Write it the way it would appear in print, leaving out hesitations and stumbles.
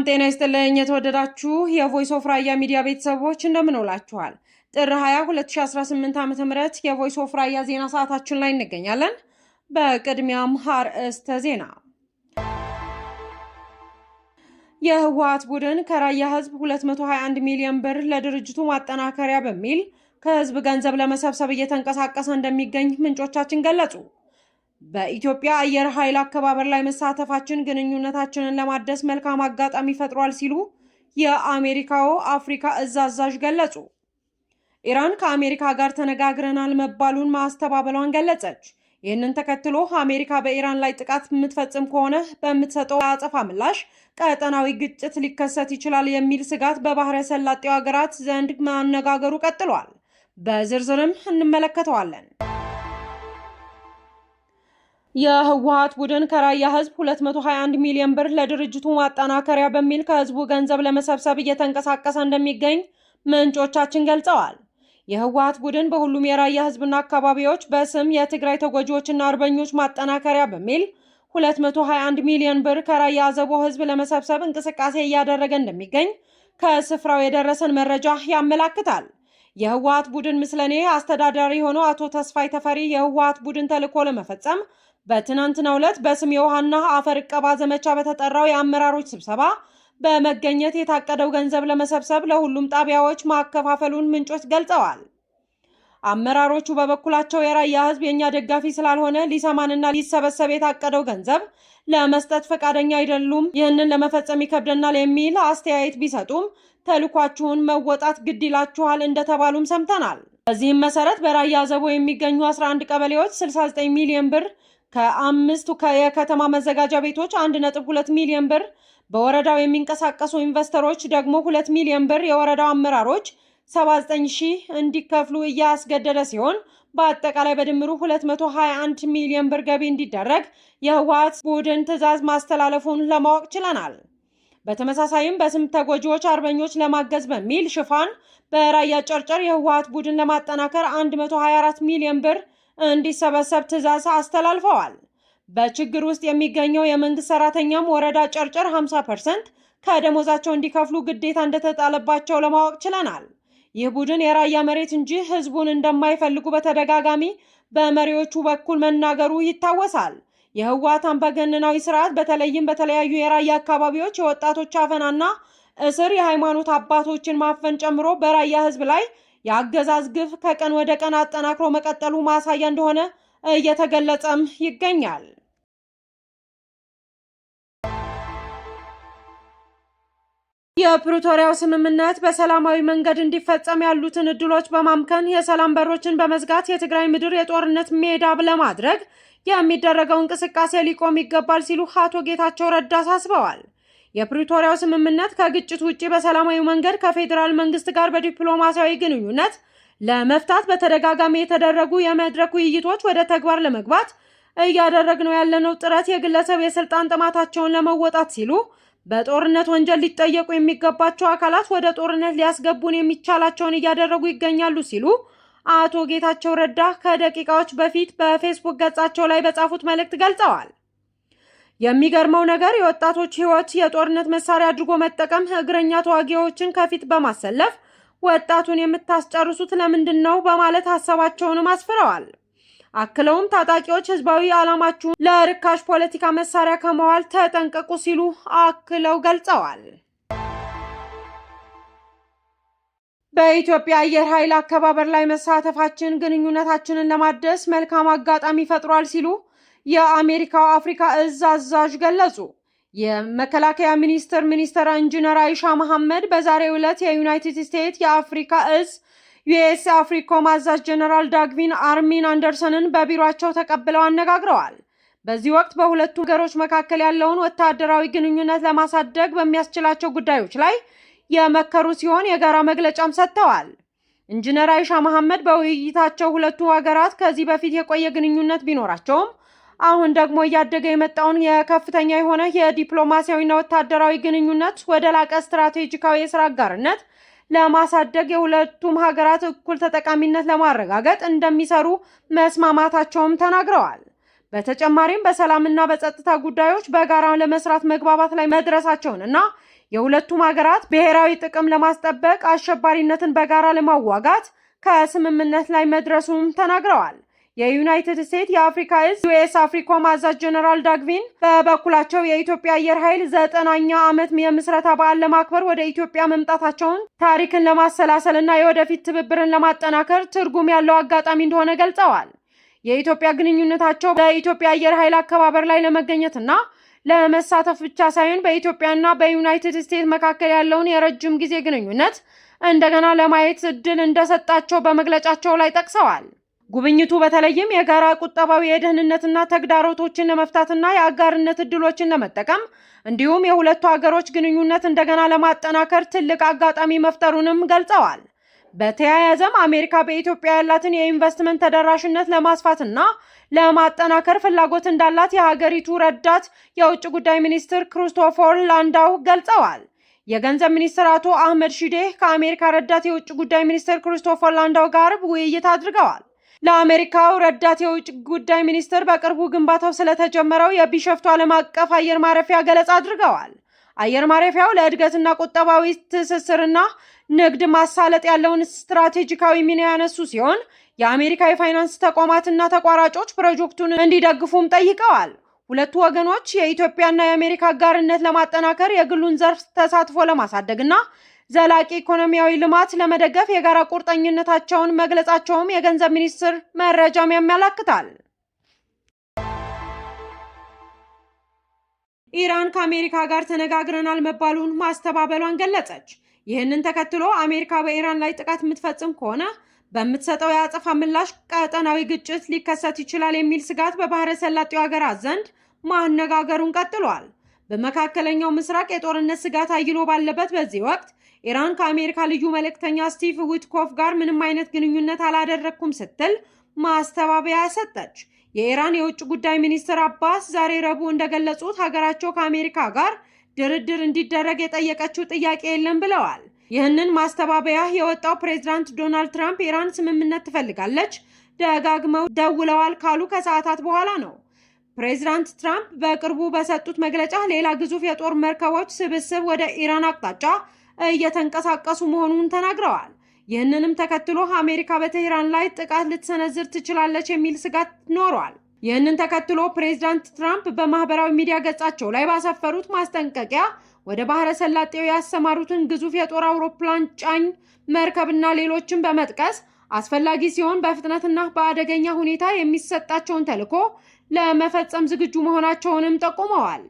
ጤና ይስጥልኝ የተወደዳችሁ የቮይስ ኦፍ ራያ ሚዲያ ቤተሰቦች እንደምን ውላችኋል? ጥር 20 2018 ዓ.ም የቮይስ ኦፍ ራያ ዜና ሰዓታችን ላይ እንገኛለን። በቅድሚያም አርዕስተ ዜና። የህወሓት ቡድን ከራያ ህዝብ 221 ሚሊዮን ብር ለድርጅቱ ማጠናከሪያ በሚል ከህዝብ ገንዘብ ለመሰብሰብ እየተንቀሳቀሰ እንደሚገኝ ምንጮቻችን ገለጹ። በኢትዮጵያ አየር ኃይል አከባበር ላይ መሳተፋችን ግንኙነታችንን ለማደስ መልካም አጋጣሚ ፈጥሯል ሲሉ የአሜሪካው አፍሪካ እዝ አዛዥ ገለጹ። ኢራን ከአሜሪካ ጋር ተነጋግረናል መባሉን ማስተባበሏን ገለጸች። ይህንን ተከትሎ አሜሪካ በኢራን ላይ ጥቃት የምትፈጽም ከሆነ በምትሰጠው አጸፋ ምላሽ ቀጠናዊ ግጭት ሊከሰት ይችላል የሚል ስጋት በባህረ ሰላጤው ሀገራት ዘንድ ማነጋገሩ ቀጥሏል። በዝርዝርም እንመለከተዋለን። የህወሓት ቡድን ከራያ ህዝብ 221 ሚሊዮን ብር ለድርጅቱ ማጠናከሪያ በሚል ከህዝቡ ገንዘብ ለመሰብሰብ እየተንቀሳቀሰ እንደሚገኝ ምንጮቻችን ገልጸዋል። የህወሓት ቡድን በሁሉም የራያ ህዝብና አካባቢዎች በስም የትግራይ ተጎጂዎችና አርበኞች ማጠናከሪያ በሚል 221 ሚሊዮን ብር ከራያ አዘቦ ህዝብ ለመሰብሰብ እንቅስቃሴ እያደረገ እንደሚገኝ ከስፍራው የደረሰን መረጃ ያመላክታል። የህወሓት ቡድን ምስለኔ አስተዳዳሪ የሆነው አቶ ተስፋይ ተፈሪ የህወሓት ቡድን ተልዕኮ ለመፈጸም በትናንትናው ዕለት በስም የውሃና አፈር እቀባ ዘመቻ በተጠራው የአመራሮች ስብሰባ በመገኘት የታቀደው ገንዘብ ለመሰብሰብ ለሁሉም ጣቢያዎች ማከፋፈሉን ምንጮች ገልጸዋል። አመራሮቹ በበኩላቸው የራያ ህዝብ የኛ ደጋፊ ስላልሆነ ሊሰማንና ሊሰበሰብ የታቀደው ገንዘብ ለመስጠት ፈቃደኛ አይደሉም፣ ይህንን ለመፈጸም ይከብደናል የሚል አስተያየት ቢሰጡም ተልኳችሁን መወጣት ግድ ይላችኋል እንደተባሉም ሰምተናል። በዚህም መሰረት በራያ አዘቦ የሚገኙ 11 ቀበሌዎች 69 ሚሊዮን ብር ከአምስቱ የከተማ መዘጋጃ ቤቶች 1.2 ሚሊዮን ብር፣ በወረዳው የሚንቀሳቀሱ ኢንቨስተሮች ደግሞ 2 ሚሊዮን ብር፣ የወረዳው አመራሮች 79 ሺህ እንዲከፍሉ እያስገደደ ሲሆን በአጠቃላይ በድምሩ 221 ሚሊዮን ብር ገቢ እንዲደረግ የህወሓት ቡድን ትዕዛዝ ማስተላለፉን ለማወቅ ችለናል። በተመሳሳይም በስም ተጎጂዎች አርበኞች ለማገዝ በሚል ሽፋን በራያ ጨርጨር የህወሓት ቡድን ለማጠናከር 124 ሚሊዮን ብር እንዲሰበሰብ ትዕዛዝ አስተላልፈዋል። በችግር ውስጥ የሚገኘው የመንግስት ሰራተኛም ወረዳ ጨርጨር 50% ከደሞዛቸው እንዲከፍሉ ግዴታ እንደተጣለባቸው ለማወቅ ችለናል። ይህ ቡድን የራያ መሬት እንጂ ህዝቡን እንደማይፈልጉ በተደጋጋሚ በመሪዎቹ በኩል መናገሩ ይታወሳል። የህወሓት አምባገነናዊ ስርዓት በተለይም በተለያዩ የራያ አካባቢዎች የወጣቶች አፈናና እስር፣ የሃይማኖት አባቶችን ማፈን ጨምሮ በራያ ህዝብ ላይ የአገዛዝ ግፍ ከቀን ወደ ቀን አጠናክሮ መቀጠሉ ማሳያ እንደሆነ እየተገለጸም ይገኛል። የፕሪቶሪያው ስምምነት በሰላማዊ መንገድ እንዲፈጸም ያሉትን እድሎች በማምከን የሰላም በሮችን በመዝጋት የትግራይ ምድር የጦርነት ሜዳ ለማድረግ የሚደረገው እንቅስቃሴ ሊቆም ይገባል ሲሉ አቶ ጌታቸው ረዳ አሳስበዋል። የፕሪቶሪያው ስምምነት ከግጭት ውጪ በሰላማዊ መንገድ ከፌዴራል መንግስት ጋር በዲፕሎማሲያዊ ግንኙነት ለመፍታት በተደጋጋሚ የተደረጉ የመድረክ ውይይቶች ወደ ተግባር ለመግባት እያደረግነው ያለነው ጥረት የግለሰብ የስልጣን ጥማታቸውን ለመወጣት ሲሉ በጦርነት ወንጀል ሊጠየቁ የሚገባቸው አካላት ወደ ጦርነት ሊያስገቡን የሚቻላቸውን እያደረጉ ይገኛሉ ሲሉ አቶ ጌታቸው ረዳ ከደቂቃዎች በፊት በፌስቡክ ገጻቸው ላይ በጻፉት መልእክት ገልጸዋል። የሚገርመው ነገር የወጣቶች ህይወት የጦርነት መሳሪያ አድርጎ መጠቀም፣ እግረኛ ተዋጊዎችን ከፊት በማሰለፍ ወጣቱን የምታስጨርሱት ለምንድን ነው በማለት ሀሳባቸውንም አስፍረዋል። አክለውም ታጣቂዎች ህዝባዊ ዓላማችሁን ለርካሽ ፖለቲካ መሳሪያ ከመዋል ተጠንቀቁ ሲሉ አክለው ገልጸዋል። በኢትዮጵያ አየር ኃይል አከባበር ላይ መሳተፋችን ግንኙነታችንን ለማደስ መልካም አጋጣሚ ፈጥሯል ሲሉ የአሜሪካው አፍሪካ እዝ አዛዥ ገለጹ። የመከላከያ ሚኒስትር ኢንጂነር አይሻ መሐመድ በዛሬው ዕለት የዩናይትድ ስቴትስ የአፍሪካ እዝ ዩኤስ አፍሪኮም አዛዥ ጀነራል ዳግቪን አርሚን አንደርሰንን በቢሮአቸው ተቀብለው አነጋግረዋል። በዚህ ወቅት በሁለቱ ሀገሮች መካከል ያለውን ወታደራዊ ግንኙነት ለማሳደግ በሚያስችላቸው ጉዳዮች ላይ የመከሩ ሲሆን የጋራ መግለጫም ሰጥተዋል። ኢንጂነር አይሻ መሐመድ በውይይታቸው ሁለቱ ሀገራት ከዚህ በፊት የቆየ ግንኙነት ቢኖራቸውም አሁን ደግሞ እያደገ የመጣውን የከፍተኛ የሆነ የዲፕሎማሲያዊና ወታደራዊ ግንኙነት ወደ ላቀ ስትራቴጂካዊ የስራ አጋርነት ለማሳደግ የሁለቱም ሀገራት እኩል ተጠቃሚነት ለማረጋገጥ እንደሚሰሩ መስማማታቸውም ተናግረዋል። በተጨማሪም በሰላምና በጸጥታ ጉዳዮች በጋራ ለመስራት መግባባት ላይ መድረሳቸውንና የሁለቱም ሀገራት ብሔራዊ ጥቅም ለማስጠበቅ አሸባሪነትን በጋራ ለማዋጋት ከስምምነት ላይ መድረሱም ተናግረዋል። የዩናይትድ ስቴትስ የአፍሪካ እዝ ዩኤስ አፍሪኮም አዛዥ ጀነራል ዳግቪን በበኩላቸው የኢትዮጵያ አየር ኃይል 9ኛ ዓመት የምስረታ በዓል ለማክበር ወደ ኢትዮጵያ መምጣታቸውን ታሪክን ለማሰላሰልና የወደፊት ትብብርን ለማጠናከር ትርጉም ያለው አጋጣሚ እንደሆነ ገልጸዋል። የኢትዮጵያ ግንኙነታቸው በኢትዮጵያ አየር ኃይል አከባበር ላይ ለመገኘትና ለመሳተፍ ብቻ ሳይሆን በኢትዮጵያና በዩናይትድ ስቴትስ መካከል ያለውን የረጅም ጊዜ ግንኙነት እንደገና ለማየት እድል እንደሰጣቸው በመግለጫቸው ላይ ጠቅሰዋል። ጉብኝቱ በተለይም የጋራ ቁጠባዊ የደህንነትና ተግዳሮቶችን ለመፍታትና የአጋርነት እድሎችን ለመጠቀም እንዲሁም የሁለቱ ሀገሮች ግንኙነት እንደገና ለማጠናከር ትልቅ አጋጣሚ መፍጠሩንም ገልጸዋል። በተያያዘም አሜሪካ በኢትዮጵያ ያላትን የኢንቨስትመንት ተደራሽነት ለማስፋትና ለማጠናከር ፍላጎት እንዳላት የሀገሪቱ ረዳት የውጭ ጉዳይ ሚኒስትር ክሪስቶፈር ላንዳው ገልጸዋል። የገንዘብ ሚኒስትር አቶ አህመድ ሺዴ ከአሜሪካ ረዳት የውጭ ጉዳይ ሚኒስትር ክሪስቶፈር ላንዳው ጋር ውይይት አድርገዋል። ለአሜሪካው ረዳት የውጭ ጉዳይ ሚኒስትር በቅርቡ ግንባታው ስለተጀመረው የቢሾፍቱ ዓለም አቀፍ አየር ማረፊያ ገለጻ አድርገዋል። አየር ማረፊያው ለእድገትና ቁጠባዊ ትስስርና ንግድ ማሳለጥ ያለውን ስትራቴጂካዊ ሚና ያነሱ ሲሆን የአሜሪካ የፋይናንስ ተቋማትና ተቋራጮች ፕሮጀክቱን እንዲደግፉም ጠይቀዋል። ሁለቱ ወገኖች የኢትዮጵያና የአሜሪካ አጋርነት ለማጠናከር የግሉን ዘርፍ ተሳትፎ ለማሳደግና ዘላቂ ኢኮኖሚያዊ ልማት ለመደገፍ የጋራ ቁርጠኝነታቸውን መግለጻቸውም የገንዘብ ሚኒስቴር መረጃም ያመለክታል። ኢራን ከአሜሪካ ጋር ተነጋግረናል መባሉን ማስተባበሏን ገለጸች። ይህንን ተከትሎ አሜሪካ በኢራን ላይ ጥቃት የምትፈጽም ከሆነ በምትሰጠው የአጸፋ ምላሽ ቀጠናዊ ግጭት ሊከሰት ይችላል የሚል ስጋት በባህረ ሰላጤው ሀገራት ዘንድ ማነጋገሩን ቀጥሏል። በመካከለኛው ምስራቅ የጦርነት ስጋት አይሎ ባለበት በዚህ ወቅት ኢራን ከአሜሪካ ልዩ መልእክተኛ ስቲቭ ዊትኮፍ ጋር ምንም አይነት ግንኙነት አላደረኩም ስትል ማስተባበያ ሰጠች። የኢራን የውጭ ጉዳይ ሚኒስትር አባስ ዛሬ ረቡዕ እንደገለጹት ሀገራቸው ከአሜሪካ ጋር ድርድር እንዲደረግ የጠየቀችው ጥያቄ የለም ብለዋል። ይህንን ማስተባበያ የወጣው ፕሬዝዳንት ዶናልድ ትራምፕ ኢራን ስምምነት ትፈልጋለች ደጋግመው ደውለዋል ካሉ ከሰዓታት በኋላ ነው። ፕሬዝዳንት ትራምፕ በቅርቡ በሰጡት መግለጫ ሌላ ግዙፍ የጦር መርከቦች ስብስብ ወደ ኢራን አቅጣጫ እየተንቀሳቀሱ መሆኑን ተናግረዋል። ይህንንም ተከትሎ አሜሪካ በቴህራን ላይ ጥቃት ልትሰነዝር ትችላለች የሚል ስጋት ኖሯል። ይህንን ተከትሎ ፕሬዝዳንት ትራምፕ በማህበራዊ ሚዲያ ገጻቸው ላይ ባሰፈሩት ማስጠንቀቂያ ወደ ባህረ ሰላጤው ያሰማሩትን ግዙፍ የጦር አውሮፕላን ጫኝ መርከብና ሌሎችን በመጥቀስ አስፈላጊ ሲሆን በፍጥነትና በአደገኛ ሁኔታ የሚሰጣቸውን ተልዕኮ ለመፈጸም ዝግጁ መሆናቸውንም ጠቁመዋል።